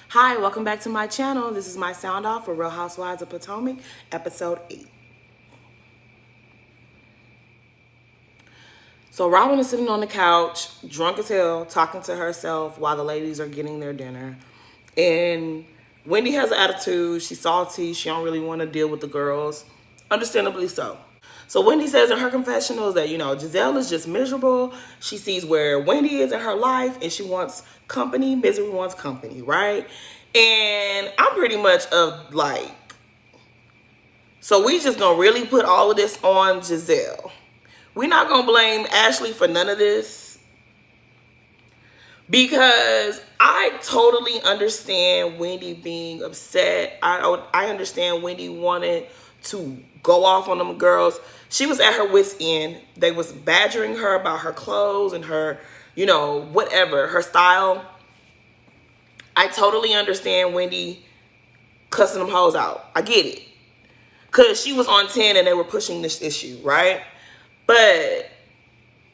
Hi, welcome back to my channel. This is my sound off for Real Housewives of Potomac, episode 8. So Robin is sitting on the couch, drunk as hell, talking to herself while the ladies are getting their dinner. And Wendy has an attitude. She's salty. She don't really want to deal with the girls. Understandably so. So Wendy says in her confessionals that, Giselle is just miserable. She sees where Wendy is in her life and she wants company. Misery wants company, right? And I'm pretty much of like, so we just gonna really put all of this on Giselle. We're not gonna blame Ashley for none of this because I totally understand Wendy being upset. I understand Wendy wanted to go off on them girls. She was at her wit's end. They was badgering her about her clothes and her, whatever, her style. I totally understand Wendy cussing them hoes out. I get it. Because she was on 10 and they were pushing this issue, right? But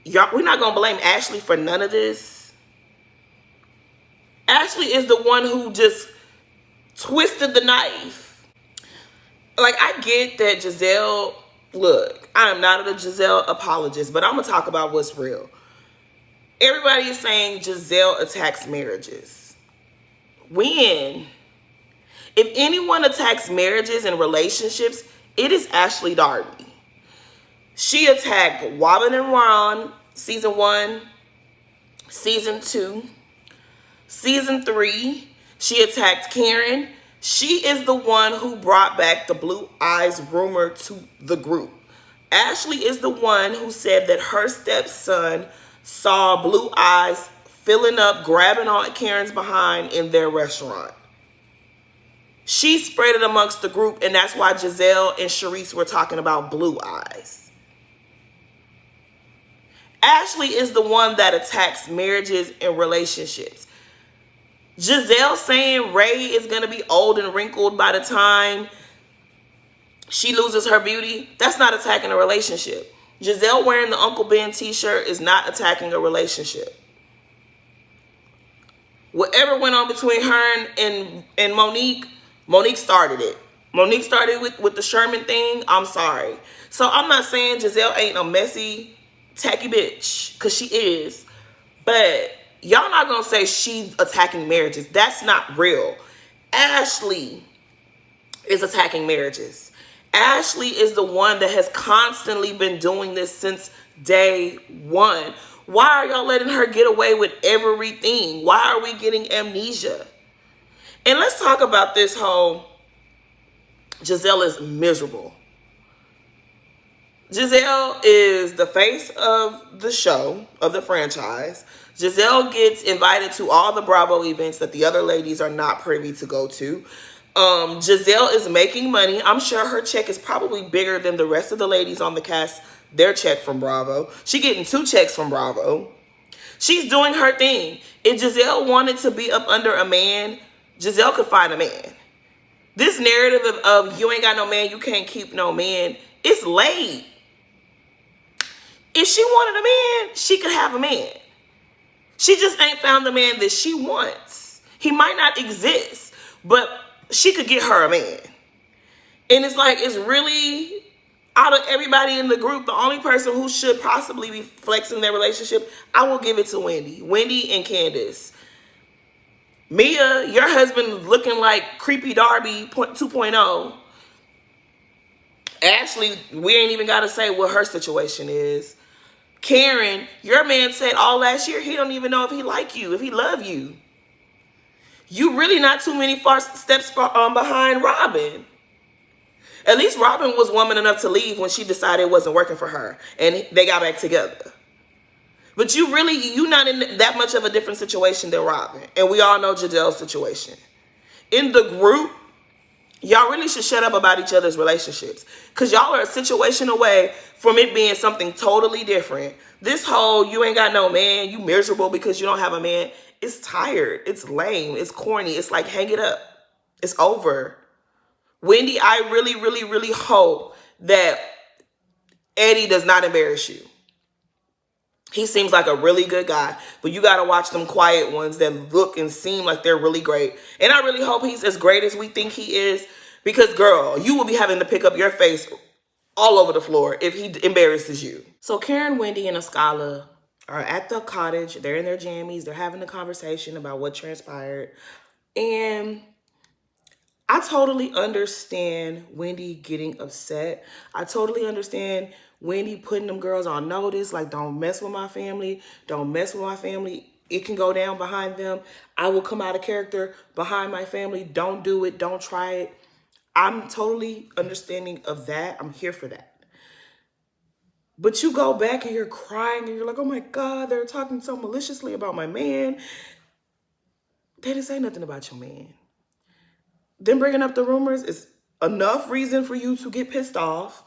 y'all, we're not going to blame Ashley for none of this. Ashley is the one who just twisted the knife. Like, I get that Giselle, look, I am not a Giselle apologist, but I'm going to talk about what's real. Everybody is saying Giselle attacks marriages. When? If anyone attacks marriages and relationships, it is Ashley Darby. She attacked Robin and Ron, season 1, season 2, season 3. She attacked Karen. She is the one who brought back the blue eyes rumor to the group. Ashley is the one who said that her stepson saw blue eyes filling up, grabbing on Karen's behind in their restaurant. She spread it amongst the group, and that's why Giselle and Charisse were talking about blue eyes. Ashley is the one that attacks marriages and relationships. Giselle saying Ray is going to be old and wrinkled by the time she loses her beauty, that's not attacking a relationship. Giselle wearing the Uncle Ben t-shirt is not attacking a relationship. Whatever went on between her and Monique started it. Monique started with the Sherman thing. I'm sorry. So I'm not saying Giselle ain't a messy, tacky bitch, because she is. But y'all not going to say she's attacking marriages. That's not real. Ashley is attacking marriages. Ashley is the one that has constantly been doing this since day one. Why are y'all letting her get away with everything? Why are we getting amnesia? And let's talk about this whole Giselle is miserable. Giselle is the face of the show, of the franchise. Giselle gets invited to all the Bravo events that the other ladies are not privy to go to. Giselle is making money. I'm sure her check is probably bigger than the rest of the ladies on the cast, their check from Bravo. She getting 2 checks from Bravo. She's doing her thing. If Giselle wanted to be up under a man, Giselle could find a man. This narrative of you ain't got no man, you can't keep no man, it's late. If she wanted a man, she could have a man. She just ain't found the man that she wants. He might not exist, but she could get her a man. And it's like, it's really, out of everybody in the group, the only person who should possibly be flexing their relationship, I will give it to Wendy. Wendy and Candace. Mia, your husband looking like Creepy Darby 2.0. Ashley, we ain't even got to say what her situation is. Karen, your man said all last year he don't even know if he like you, if he love you. You really not too many far steps behind Robin. At least Robin was woman enough to leave when she decided it wasn't working for her. And they got back together. But you not in that much of a different situation than Robin. And we all know Giselle's situation. In the group, y'all really should shut up about each other's relationships. Because y'all are a situation away from it being something totally different. This whole, you ain't got no man, you miserable because you don't have a man, it's tired, it's lame, it's corny, it's like, hang it up. It's over. Wendy, I really, really, really hope that Eddie does not embarrass you. He seems like a really good guy, but you got to watch them quiet ones that look and seem like they're really great. And I really hope he's as great as we think he is, because girl, you will be having to pick up your face all over the floor if he embarrasses you. So Karen, Wendy, and Ascala are at the cottage. They're in their jammies. They're having a conversation about what transpired. And I totally understand Wendy getting upset. I totally understand Wendy putting them girls on notice, like, don't mess with my family. Don't mess with my family. It can go down behind them. I will come out of character behind my family. Don't do it. Don't try it. I'm totally understanding of that. I'm here for that. But you go back and you're crying and you're like, oh my God, they're talking so maliciously about my man. They didn't say nothing about your man. Them bringing up the rumors is enough reason for you to get pissed off,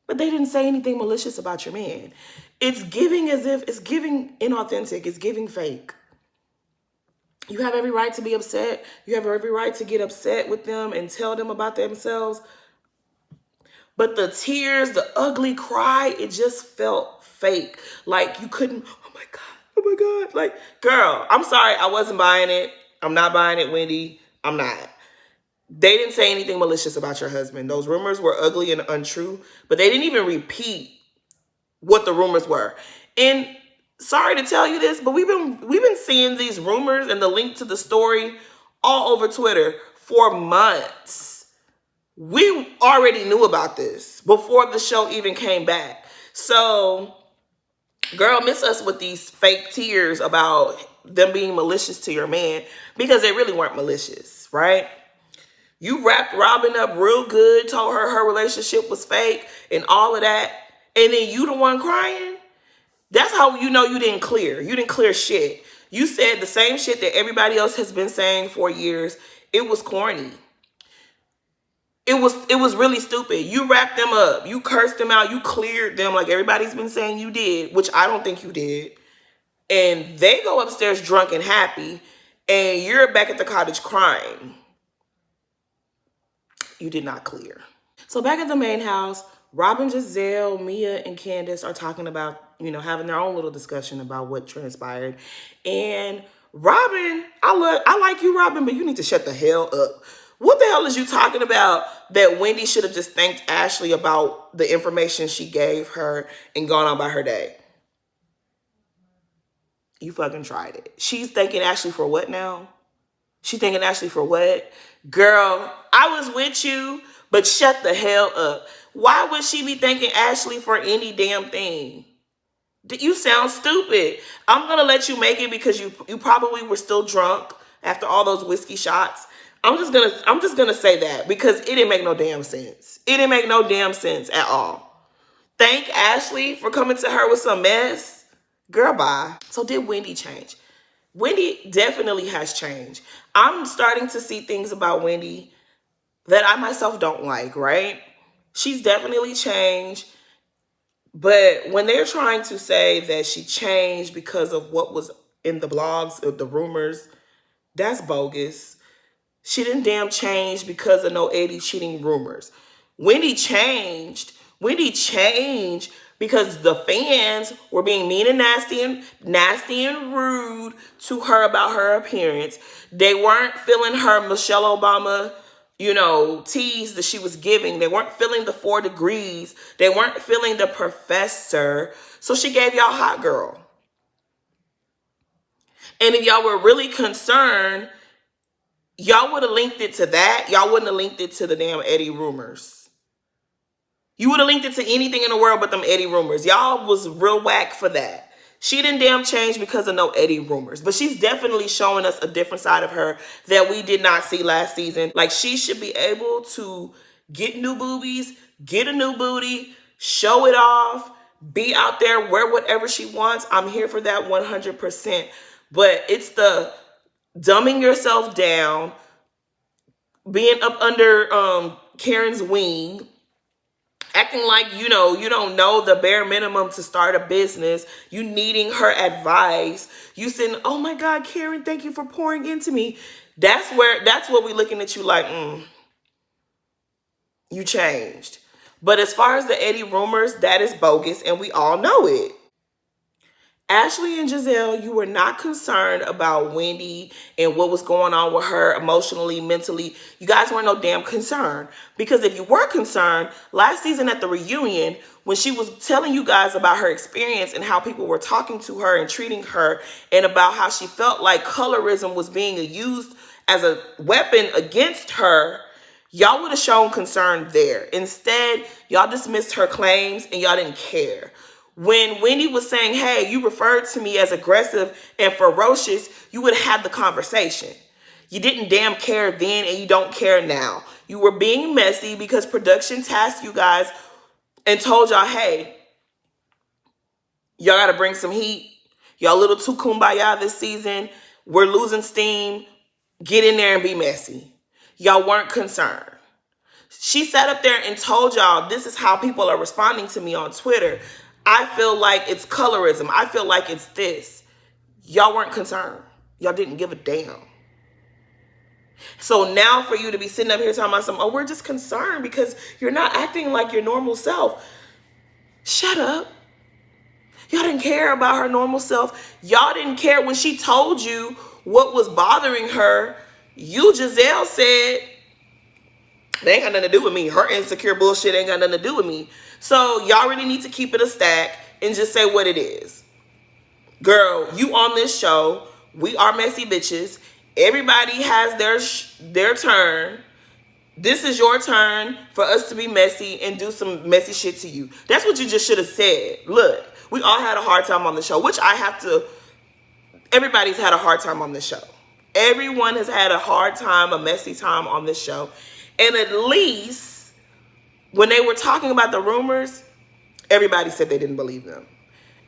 but they didn't say anything malicious about your man. It's giving as if, it's giving inauthentic, it's giving fake. You have every right to be upset. You have every right to get upset with them and tell them about themselves. But the tears, the ugly cry, it just felt fake. Like you couldn't, oh my God, oh my God. Like, girl, I'm sorry, I wasn't buying it. I'm not buying it, Wendy. I'm not. They didn't say anything malicious about your husband. Those rumors were ugly and untrue, but they didn't even repeat what the rumors were. And sorry to tell you this, but we've been seeing these rumors and the link to the story all over Twitter for months. We already knew about this before the show even came back. So, girl, miss us with these fake tears about them being malicious to your man, because they really weren't malicious, right? You wrapped Robin up real good, told her her relationship was fake and all of that, and then you the one crying? That's how you know you didn't clear. You didn't clear shit. You said the same shit that everybody else has been saying for years. It was corny. It was really stupid. You wrapped them up. You cursed them out. You cleared them like everybody's been saying you did, which I don't think you did. And they go upstairs drunk and happy, and you're back at the cottage crying. You did not clear. So back at the main house, Robin, Giselle, Mia, and Candace are talking about, having their own little discussion about what transpired. And Robin, I like you, Robin, but you need to shut the hell up. What the hell is you talking about that Wendy should have just thanked Ashley about the information she gave her and gone on by her day? You fucking tried it. She's thanking Ashley for what now? She thanking Ashley for what? Girl, I was with you, but shut the hell up. Why would she be thanking Ashley for any damn thing? You sound stupid. I'm going to let you make it because you probably were still drunk after all those whiskey shots. I'm just going to say that because it didn't make no damn sense. It didn't make no damn sense at all. Thank Ashley for coming to her with some mess. Girl, bye. So did Wendy change? Wendy definitely has changed. I'm starting to see things about Wendy that I myself don't like, right? She's definitely changed. But when they're trying to say that she changed because of what was in the blogs or the rumors, that's bogus. She didn't damn change because of no Eddie cheating rumors. Wendy changed. Wendy changed because the fans were being mean and nasty and rude to her about her appearance. They weren't feeling her Michelle Obama, tease that she was giving. They weren't feeling the 4 degrees. They weren't feeling the professor. So she gave y'all hot girl. And if y'all were really concerned, y'all would have linked it to that. Y'all wouldn't have linked it to the damn Eddie rumors. You would have linked it to anything in the world but them Eddie rumors. Y'all was real whack for that. She didn't damn change because of no Eddie rumors. But she's definitely showing us a different side of her that we did not see last season. Like, she should be able to get new boobies, get a new booty, show it off, be out there, wear whatever she wants. I'm here for that 100%. But it's the dumbing yourself down, being up under Karen's wing, acting like, you don't know the bare minimum to start a business. You needing her advice. You saying, oh my God, Karen, thank you for pouring into me. That's what we're looking at you like, you changed. But as far as the Eddie rumors, that is bogus and we all know it. Ashley and Giselle, you were not concerned about Wendy and what was going on with her emotionally, mentally. You guys weren't no damn concern. Because if you were concerned, last season at the reunion, when she was telling you guys about her experience and how people were talking to her and treating her, and about how she felt like colorism was being used as a weapon against her, y'all would have shown concern there. Instead, y'all dismissed her claims and y'all didn't care. When Wendy was saying, hey, you referred to me as aggressive and ferocious, you would have had the conversation. You didn't damn care then and you don't care now. You were being messy because production tasked you guys and told y'all, hey, y'all got to bring some heat. Y'all a little too kumbaya this season. We're losing steam. Get in there and be messy. Y'all weren't concerned. She sat up there and told y'all, this is how people are responding to me on Twitter. I feel like it's colorism. I feel like it's this. Y'all weren't concerned. Y'all didn't give a damn. So now for you to be sitting up here talking about something, oh, we're just concerned because you're not acting like your normal self. Shut up. Y'all didn't care about her normal self. Y'all didn't care when she told you what was bothering her. You, Giselle, said, they ain't got nothing to do with me. Her insecure bullshit ain't got nothing to do with me. So y'all really need to keep it a stack and just say what it is. Girl, you on this show. We are messy bitches. Everybody has their turn. This is your turn for us to be messy and do some messy shit to you. That's what you just should have said. Look, we all had a hard time on the show, which everybody's had a hard time on this show. Everyone has had a hard time, a messy time on this show. And at least when they were talking about the rumors, everybody said they didn't believe them.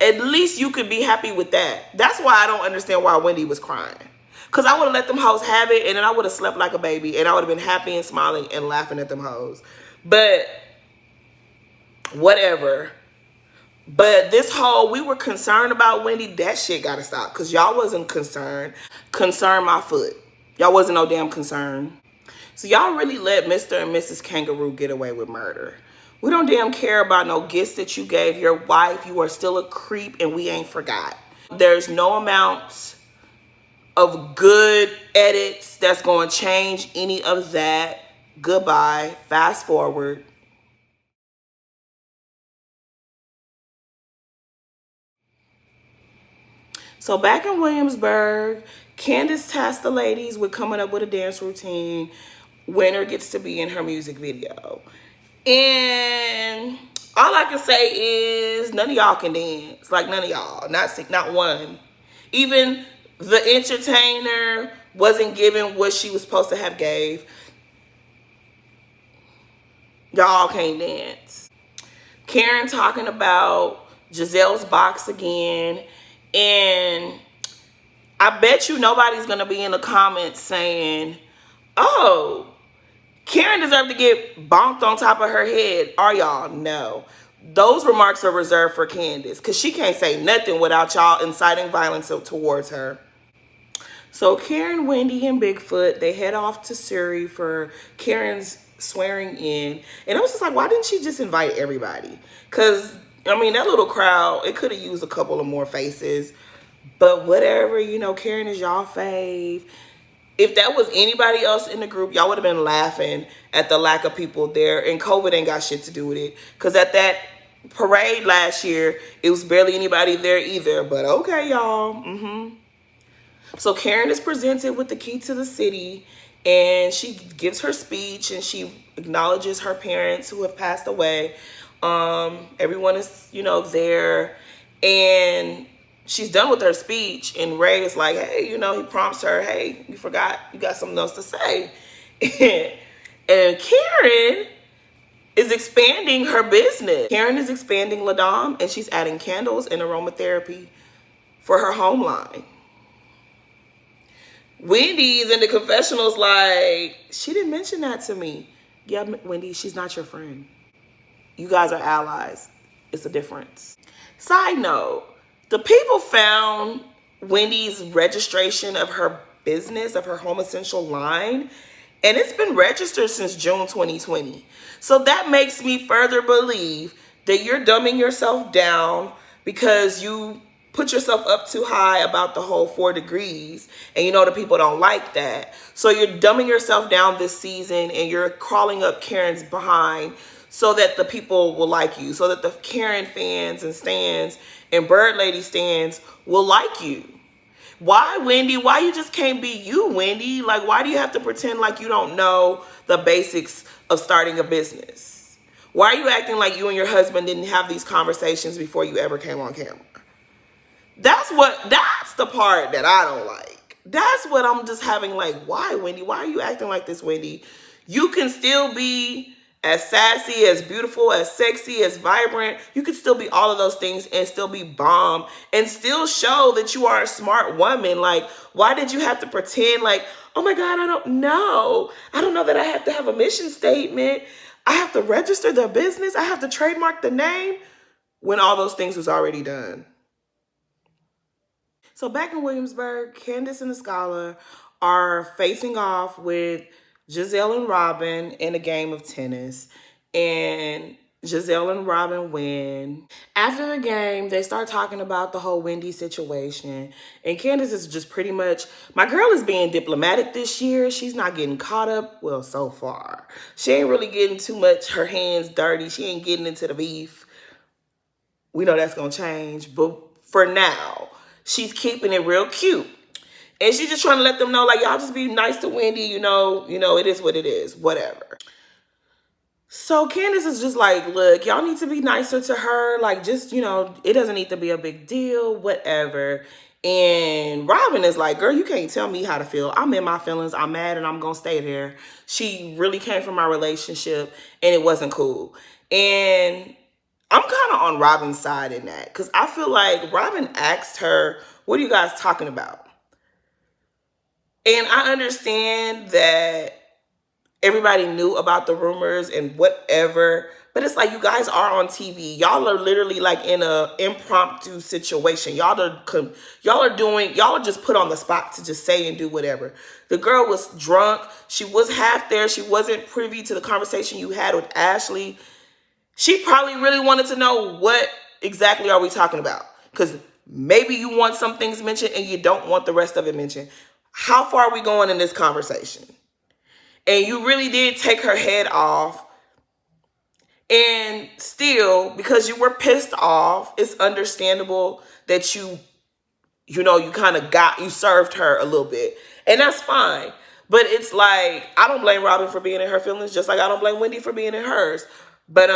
At least you could be happy with that. That's why I don't understand why Wendy was crying. Because I would have let them hoes have it, and then I would have slept like a baby, and I would have been happy and smiling and laughing at them hoes. But whatever. But this whole, we were concerned about Wendy, that shit got to stop. Because y'all wasn't concerned. Concern my foot. Y'all wasn't no damn concern. So y'all really let Mr. and Mrs. Kangaroo get away with murder. We don't damn care about no gifts that you gave your wife. You are still a creep and we ain't forgot. There's no amount of good edits that's going to change any of that. Goodbye. Fast forward. So back in Williamsburg, Candace tasked the ladies with coming up with a dance routine. Winner gets to be in her music video. And all I can say is none of y'all can dance. Like none of y'all. Not one. Even the entertainer wasn't given what she was supposed to have gave. Y'all can't dance. Karen talking about Giselle's box again. And I bet you nobody's going to be in the comments saying, oh, Karen deserved to get bonked on top of her head. Are y'all? No. Those remarks are reserved for Candace because she can't say nothing without y'all inciting violence towards her. So Karen, Wendy, and Bigfoot, they head off to Surrey for Karen's swearing in. And I was just like, why didn't she just invite everybody? Because, I mean, that little crowd, it could have used a couple of more faces. But whatever, you know, Karen is y'all fave. If that was anybody else in the group, y'all would have been laughing at the lack of people there. And COVID ain't got shit to do with it. Because at that parade last year, it was barely anybody there either. But okay, y'all. So Karen is presented with the key to the city. And she gives her speech. And she acknowledges her parents who have passed away. Everyone is, you know, there. And she's done with her speech, and Ray is like, hey, you know, he prompts her, hey, you forgot, you got something else to say. And Karen is expanding her business. Karen is expanding La Dame, and she's adding candles and aromatherapy for her home line. Wendy's in the confessionals like, she didn't mention that to me. Yeah, Wendy, she's not your friend. You guys are allies. It's a difference. Side note, the people found Wendy's registration of her business, of her home essential line, and it's been registered since June 2020. So that makes me further believe that you're dumbing yourself down because you put yourself up too high about the whole 4 degrees, and you know the people don't like that. So you're dumbing yourself down this season, and you're crawling up Karen's behind so that the people will like you, so that the Karen fans and stans and Bird Lady stans will like you. Why, Wendy? Why you just can't be you, Wendy? Like, why do you have to pretend like you don't know the basics of starting a business? Why are you acting like you and your husband didn't have these conversations before you ever came on camera? That's the part that I don't like. That's what I'm just having like, why, Wendy? Why are you acting like this, Wendy? You can still be as sassy, as beautiful, as sexy, as vibrant. You can still be all of those things and still be bomb and still show that you are a smart woman. Like, why did you have to pretend like, oh my God, I don't know. I don't know that I have to have a mission statement. I have to register the business. I have to trademark the name, when all those things was already done. So back in Williamsburg, Candace and the Scholar are facing off with Giselle and Robin in a game of tennis. And Giselle and Robin win. After the game, they start talking about the whole Wendy situation. And Candace is just pretty much, my girl is being diplomatic this year. She's not getting caught up, well, so far. She ain't really getting too much her hands dirty. She ain't getting into the beef. We know that's going to change. But for now, she's keeping it real cute. And she's just trying to let them know, like, y'all just be nice to Wendy. You know, it is what it is. Whatever. So Candace is just like, look, y'all need to be nicer to her. Like, just, it doesn't need to be a big deal. Whatever. And Robin is like, girl, you can't tell me how to feel. I'm in my feelings. I'm mad and I'm going to stay there. She really came from our relationship and it wasn't cool. And I'm kind of on Robin's side in that, because I feel like Robin asked her, what are you guys talking about? And I understand that everybody knew about the rumors and whatever, but it's like, you guys are on TV. Y'all are literally like in a impromptu situation. Y'all are just put on the spot to just say and do whatever. The girl was drunk. She was half there. She wasn't privy to the conversation you had with Ashley. She probably really wanted to know, what exactly are we talking about? Because maybe you want some things mentioned and you don't want the rest of it mentioned. How far are we going in this conversation? And you really did take her head off. And still, because you were pissed off, it's understandable that you kind of you served her a little bit. And that's fine. But it's like, I don't blame Robin for being in her feelings, just like I don't blame Wendy for being in hers. But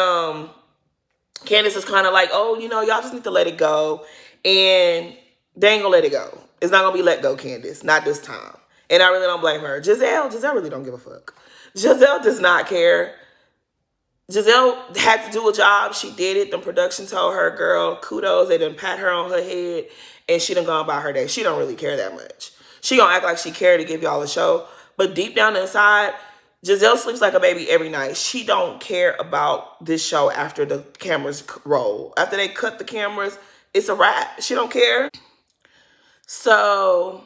Candace is kind of like, oh, y'all just need to let it go. And they ain't gonna let it go. It's not gonna be let go, Candace. Not this time. And I really don't blame her. Giselle really don't give a fuck. Giselle does not care. Giselle had to do a job. She did it. The production told her, girl, kudos. They done pat her on her head. And she done gone about her day. She don't really care that much. She gonna act like she cared to give y'all a show. But deep down inside, Giselle sleeps like a baby every night. She don't care about this show after the cameras roll. After they cut the cameras, it's a wrap. She don't care. So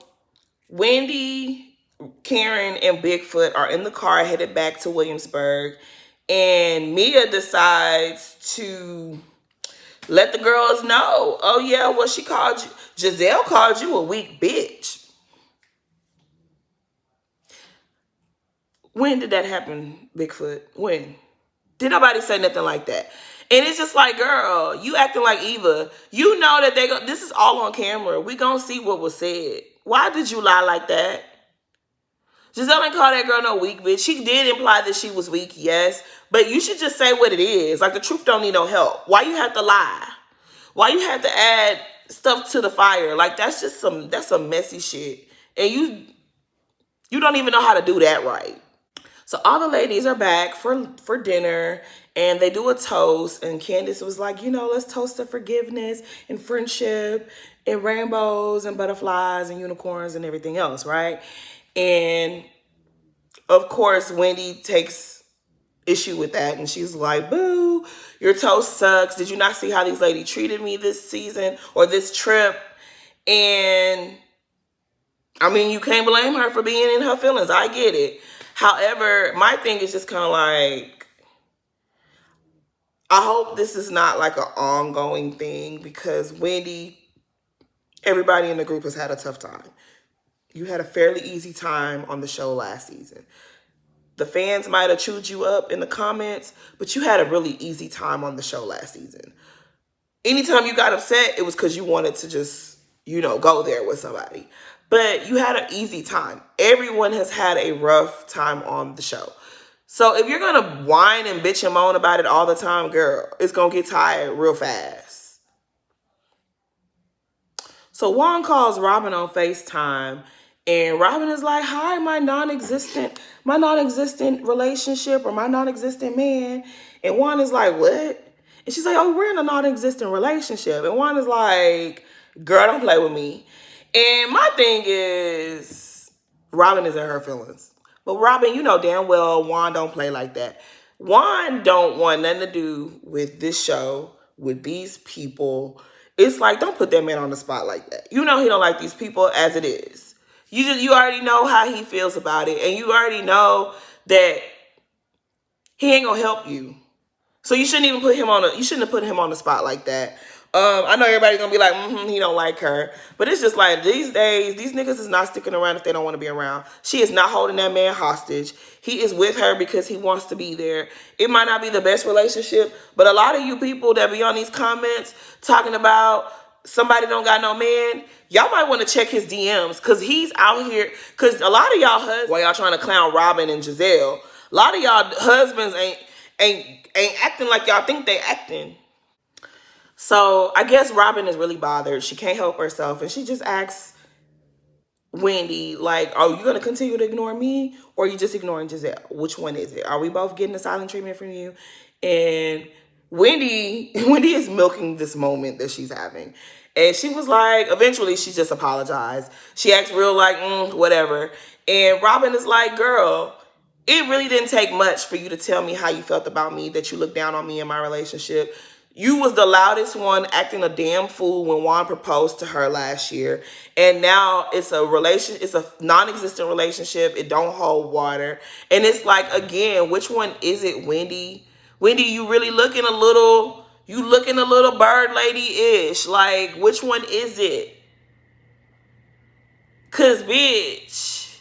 Wendy, Karen, and Bigfoot are in the car headed back to Williamsburg. And Mia decides to let the girls know, oh yeah, well, she called you, Giselle called you a weak bitch. When did that happen, Bigfoot? When? Did nobody say nothing like that? And it's just like, girl, you acting like Eva. You know that this is all on camera. We gonna see what was said. Why did you lie like that? Giselle didn't call that girl no weak bitch. She did imply that she was weak, yes. But you should just say what it is. Like, the truth don't need no help. Why you have to lie? Why you have to add stuff to the fire? Like, that's some messy shit. And you don't even know how to do that right. So all the ladies are back for dinner, and they do a toast. And Candace was like, let's toast to forgiveness and friendship and rainbows and butterflies and unicorns and everything else, right? And of course, Wendy takes issue with that, and she's like, boo, your toast sucks. Did you not see how these ladies treated me this season or this trip? And I mean, you can't blame her for being in her feelings. I get it. However, my thing is just kind of like, I hope this is not like an ongoing thing, because Wendy Everybody in the group has had a tough time. You had a fairly easy time on the show last season. The fans might have chewed you up in the comments, but you had a really easy time on the show last season. Anytime you got upset, it was because you wanted to just, go there with somebody. But you had an easy time. Everyone has had a rough time on the show. So if you're going to whine and bitch and moan about it all the time, girl, it's going to get tired real fast. So Juan calls Robin on FaceTime, and Robin is like, hi, my non-existent relationship, or my non-existent man. And Juan is like, what? And she's like, oh, we're in a non-existent relationship. And Juan is like, girl, don't play with me. And my thing is, Robin is in her feelings. But Robin, you know damn well Juan don't play like that. Juan don't want nothing to do with this show, with these people. It's like, don't put that man on the spot like that. You know he don't like these people as it is. You already know how he feels about it. And you already know that he ain't gonna help you. So you shouldn't even put him on the spot like that. I know everybody's gonna be like, he don't like her. But it's just like, these days, these niggas is not sticking around if they don't want to be around. She is not holding that man hostage. He is with her because he wants to be there. It might not be the best relationship, but a lot of you people that be on these comments talking about somebody don't got no man, y'all might want to check his DMs, because he's out here. Because a lot of y'all husbands, while y'all trying to clown Robin and Giselle, a lot of y'all husbands ain't acting like y'all think they acting. So I guess Robin is really bothered. She can't help herself. And she just asks Wendy, like, are you going to continue to ignore me, or are you just ignoring Giselle? Which one is it? Are we both getting the silent treatment from you? And Wendy is milking this moment that she's having. And she was like, eventually she just apologized. She acts real like, whatever. And Robin is like, girl, it really didn't take much for you to tell me how you felt about me, that you looked down on me in my relationship. You was the loudest one, acting a damn fool when Juan proposed to her last year. And now it's a non-existent relationship. It don't hold water. And it's like, again, which one is it, Wendy? Wendy, you really looking a little bird lady-ish. Like, which one is it? Cause bitch,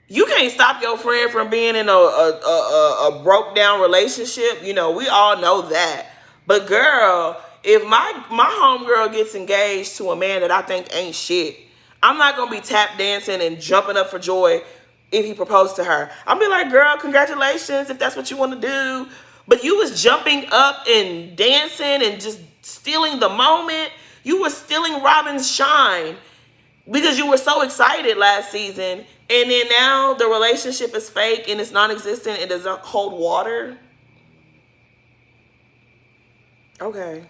you can't stop your friend from being in a broke down relationship. We all know that. But girl, if my homegirl gets engaged to a man that I think ain't shit, I'm not gonna be tap dancing and jumping up for joy if he proposed to her. I'll be like, girl, congratulations if that's what you want to do. But you was jumping up and dancing and just stealing the moment. You were stealing Robin's shine because you were so excited last season. And then now the relationship is fake and it's non-existent. It doesn't hold water. Okay.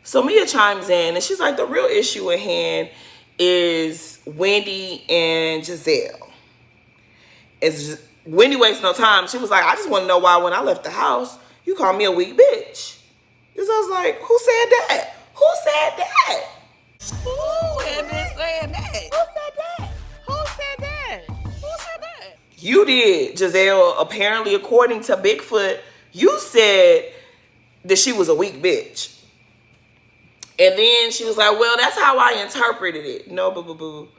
So Mia chimes in and she's like, the real issue at hand is Wendy and Giselle. Wendy wastes no time. She was like, I just want to know why when I left the house, you called me a weak bitch. Giselle was like, who said that? Who said that? Who had been saying that? Who said that? Who said that? Who said that? You did, Giselle. Apparently, according to Bigfoot, you said that she was a weak bitch. And then she was like, well, that's how I interpreted it. No, boo-boo-boo.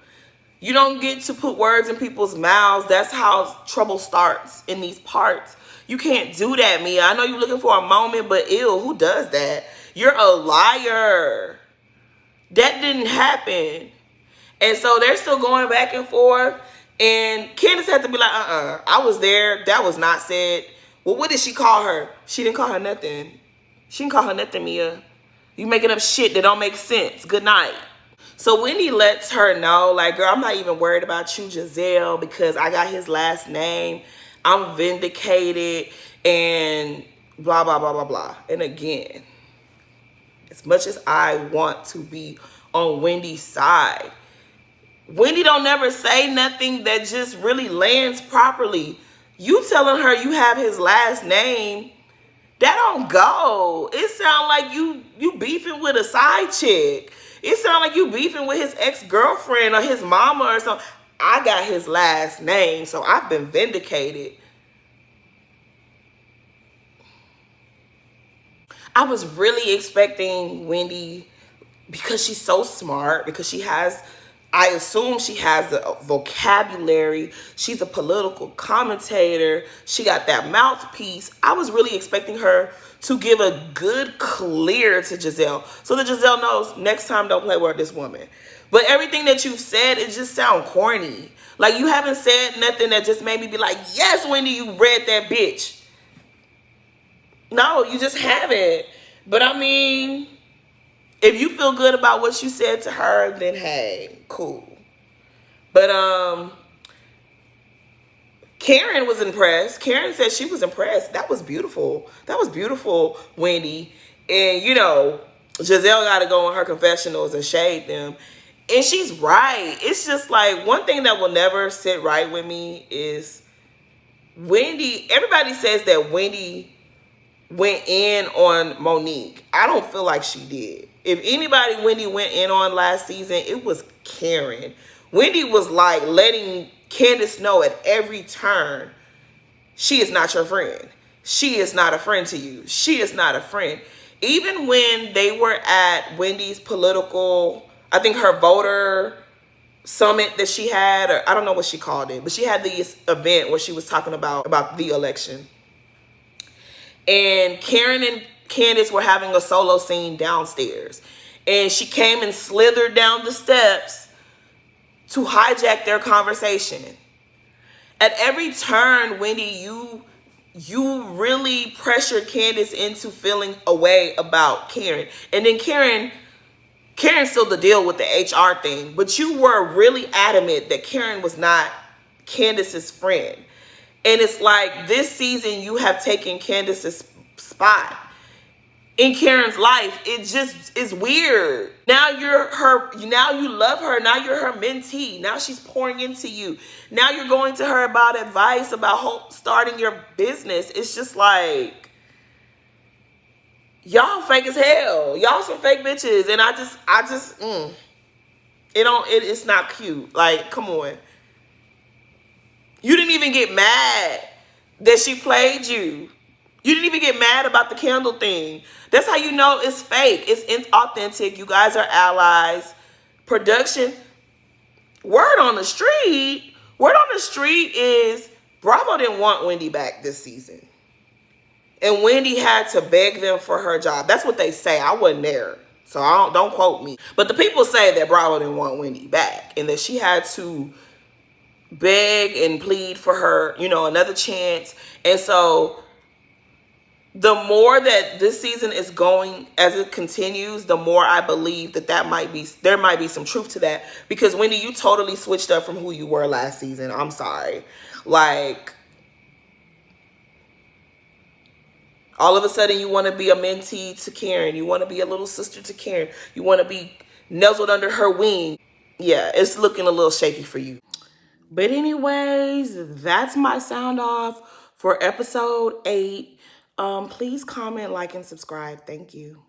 You don't get to put words in people's mouths. That's how trouble starts in these parts. You can't do that, Mia. I know you're looking for a moment, but ew, who does that? You're a liar. That didn't happen. And so they're still going back and forth. And Candace had to be like, I was there. That was not said. Well, what did she call her? She didn't call her nothing. She didn't call her nothing, Mia. You making up shit that don't make sense. Good night. So Wendy lets her know, like, girl, I'm not even worried about you, Giselle, because I got his last name. I'm vindicated and blah, blah, blah, blah, blah. And again, as much as I want to be on Wendy's side, Wendy don't never say nothing that just really lands properly. You telling her you have his last name, that don't go. It sound like you beefing with a side chick. It sound like you beefing with his ex-girlfriend or his mama or something. I got his last name, so I've been vindicated. I was really expecting Wendy because she's so smart, because she has, I assume she has the vocabulary. She's a political commentator. She got that mouthpiece. I was really expecting her to give a good clear to Giselle so that Giselle knows next time don't play with this woman. But everything that you've said, it just sound corny. Like, you haven't said nothing that just made me be like, yes, Wendy, you read that bitch. No, you just haven't. But I mean, if you feel good about what you said to her, then hey, cool. But Karen was impressed. Karen said she was impressed. That was beautiful. That was beautiful, Wendy. And you know, Giselle got to go on her confessionals and shade them. And she's right. It's just like, one thing that will never sit right with me is Wendy. Everybody says that Wendy went in on Monique. I don't feel like she did. If anybody Wendy went in on last season, it was Karen. Wendy was like letting Candace know at every turn, she is not your friend. She is not a friend to you. She is not a friend. Even when they were at Wendy's political, I think her voter summit that she had, or I don't know what she called it, but she had this event where she was talking about the election. And Karen and Candace were having a solo scene downstairs. And she came and slithered down the steps to hijack their conversation. At every turn, Wendy, you really pressured Candace into feeling a way about Karen. And then Karen sealed the deal with the HR thing. But you were really adamant that Karen was not Candace's friend. And it's like, this season you have taken Candace's spot in Karen's life. It just is weird. Now now you love her. Now you're her mentee. Now she's pouring into you. Now you're going to her about advice about starting your business. It's just like, y'all fake as hell. Y'all some fake bitches. And it's not cute. Like, come on. You didn't even get mad that she played you. You didn't even get mad about the candle thing. That's how you know it's fake. It's inauthentic. You guys are allies. Production. Word on the street is Bravo didn't want Wendy back this season. And Wendy had to beg them for her job. That's what they say. I wasn't there, so don't quote me. But the people say that Bravo didn't want Wendy back and that she had to beg and plead for her, another chance. And so the more that this season is going, as it continues, the more I believe that there might be some truth to that. Because Wendy, you totally switched up from who you were last season. I'm sorry. Like, all of a sudden you want to be a mentee to Karen. You want to be a little sister to Karen. You want to be nuzzled under her wing. Yeah, it's looking a little shaky for you. But anyways, that's my sound off for episode 8. Please comment, like, and subscribe. Thank you.